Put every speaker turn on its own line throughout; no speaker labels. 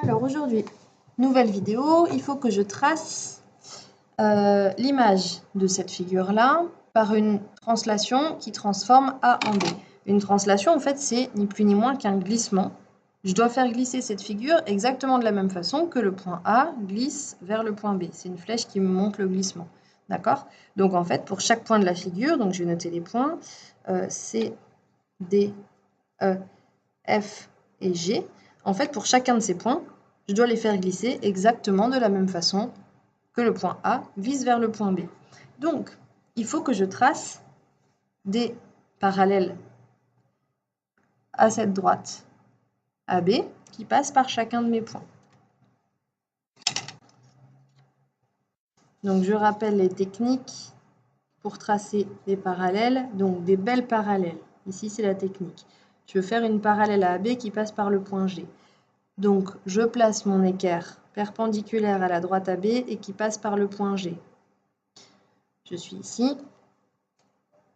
Alors aujourd'hui, nouvelle vidéo, il faut que je trace l'image de cette figure-là par une translation qui transforme A en B. Une translation, en fait, c'est ni plus ni moins qu'un glissement. Je dois faire glisser cette figure exactement de la même façon que le point A glisse vers le point B. C'est une flèche qui me montre le glissement. D'accord? Donc en fait, pour chaque point de la figure, donc je vais noter les points C, D, E, F et G. En fait, pour chacun de ces points, je dois les faire glisser exactement de la même façon que le point A glisse vers le point B. Donc, il faut que je trace des parallèles à cette droite AB qui passent par chacun de mes points. Donc, je rappelle les techniques pour tracer des parallèles, donc des belles parallèles. Ici, c'est la technique. Je veux faire une parallèle à AB qui passe par le point G. Donc, je place mon équerre perpendiculaire à la droite AB et qui passe par le point G. Je suis ici.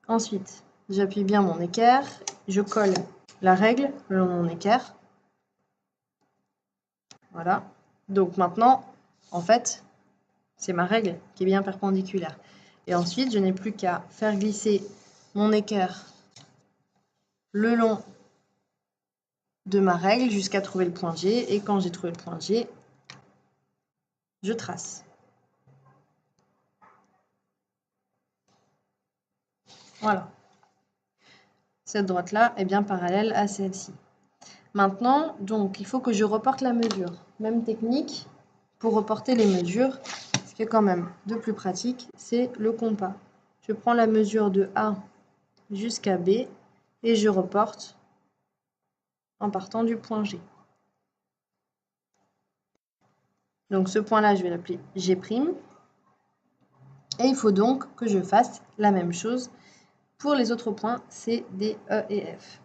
Ensuite, j'appuie bien mon équerre. Je colle la règle le long de mon équerre. Voilà. Donc maintenant, en fait, c'est ma règle qui est bien perpendiculaire. Et ensuite, je n'ai plus qu'à faire glisser mon équerre le long de ma règle jusqu'à trouver le point G. Et quand j'ai trouvé le point G, je trace. Voilà. Cette droite-là est bien parallèle à celle-ci. Maintenant, donc, il faut que je reporte la mesure. Même technique pour reporter les mesures. Ce qui est quand même de plus pratique, c'est le compas. Je prends la mesure de A jusqu'à B et je reporte en partant du point G. Donc ce point-là, je vais l'appeler G'. Et il faut donc que je fasse la même chose pour les autres points C, D, E et F.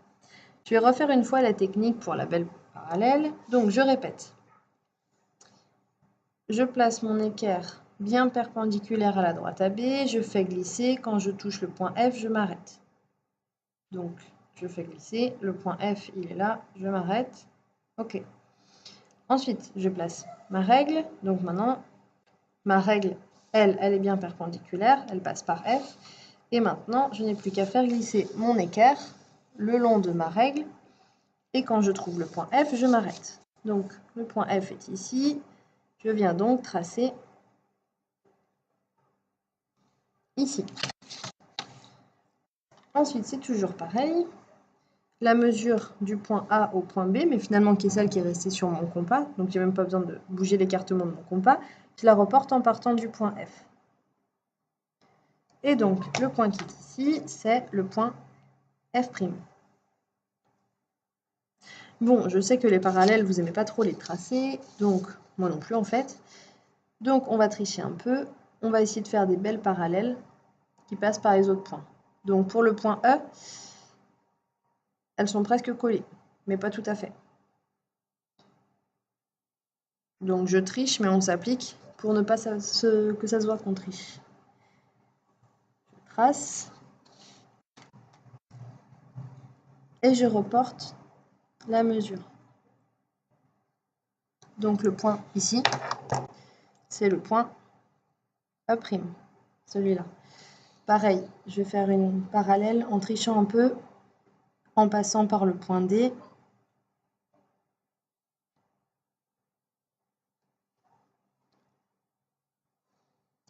Je vais refaire une fois la technique pour la belle parallèle. Donc je répète. Je place mon équerre bien perpendiculaire à la droite AB. Je fais glisser. Quand je touche le point F, je m'arrête. Donc je fais glisser. Le point F, il est là. Je m'arrête. OK. Ensuite, je place ma règle. Donc maintenant, ma règle, elle est bien perpendiculaire. Elle passe par F. Et maintenant, je n'ai plus qu'à faire glisser mon équerre le long de ma règle. Et quand je trouve le point F, je m'arrête. Donc, le point F est ici. Je viens donc tracer ici. Ensuite, c'est toujours pareil. La mesure du point A au point B, mais finalement qui est celle qui est restée sur mon compas, donc j'ai même pas besoin de bouger l'écartement de mon compas, je la reporte en partant du point F. Et donc, le point qui est ici, c'est le point F'. Bon, je sais que les parallèles, vous n'aimez pas trop les tracer, donc moi non plus en fait. Donc, on va tricher un peu. On va essayer de faire des belles parallèles qui passent par les autres points. Donc, pour le point E, elles sont presque collées, mais pas tout à fait. Donc, je triche, mais on s'applique pour ne pas que ça se voit qu'on triche. Je trace. Et je reporte la mesure. Donc, le point ici, c'est le point E', celui-là. Pareil, je vais faire une parallèle en trichant un peu, en passant par le point D.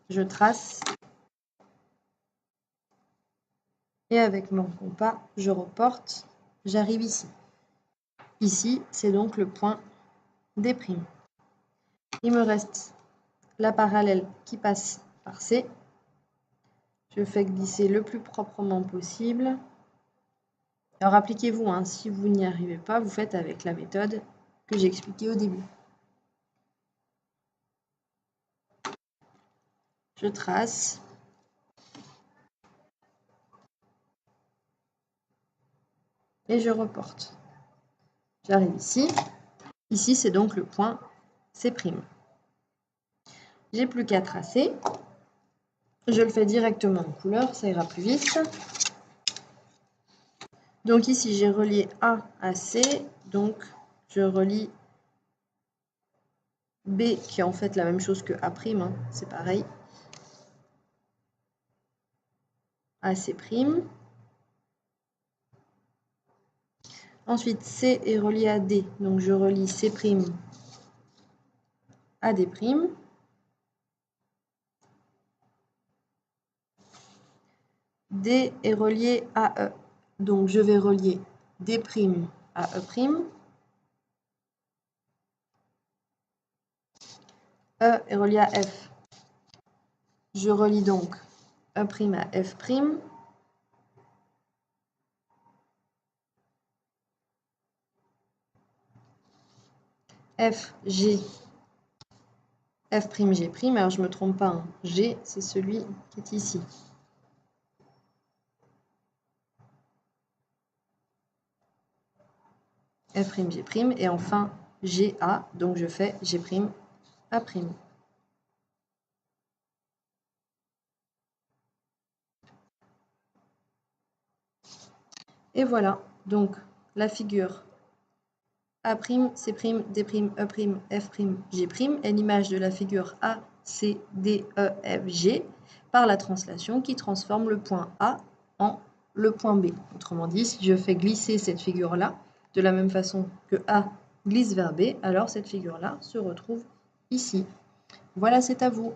Je trace. Et avec mon compas, je reporte. J'arrive ici. Ici, c'est donc le point D'. Il me reste la parallèle qui passe par C. Je fais glisser le plus proprement possible. Alors appliquez-vous, hein, si vous n'y arrivez pas, vous faites avec la méthode que j'ai expliquée au début. Je trace. Et je reporte. J'arrive ici. Ici, c'est donc le point C'. J'ai plus qu'à tracer. Je le fais directement en couleur, ça ira plus vite. Donc ici, j'ai relié A à C. Donc, je relie B qui est en fait la même chose que A', hein, c'est pareil. AC'. Ensuite, C est relié à D, donc je relie C' à D'. D est relié à E, donc je vais relier D' à E'. E est relié à F. Je relie donc E' à F'. F, G, F', G', alors je ne me trompe pas, hein. G, c'est celui qui est ici. F', G', et enfin GA, donc je fais G', A'. Et voilà, donc la figure A', C', D', E', F', G' est l'image de la figure A, C, D, E, F, G par la translation qui transforme le point A en le point B. Autrement dit, si je fais glisser cette figure-là, de la même façon que A glisse vers B, alors cette figure-là se retrouve ici. Voilà, c'est à vous.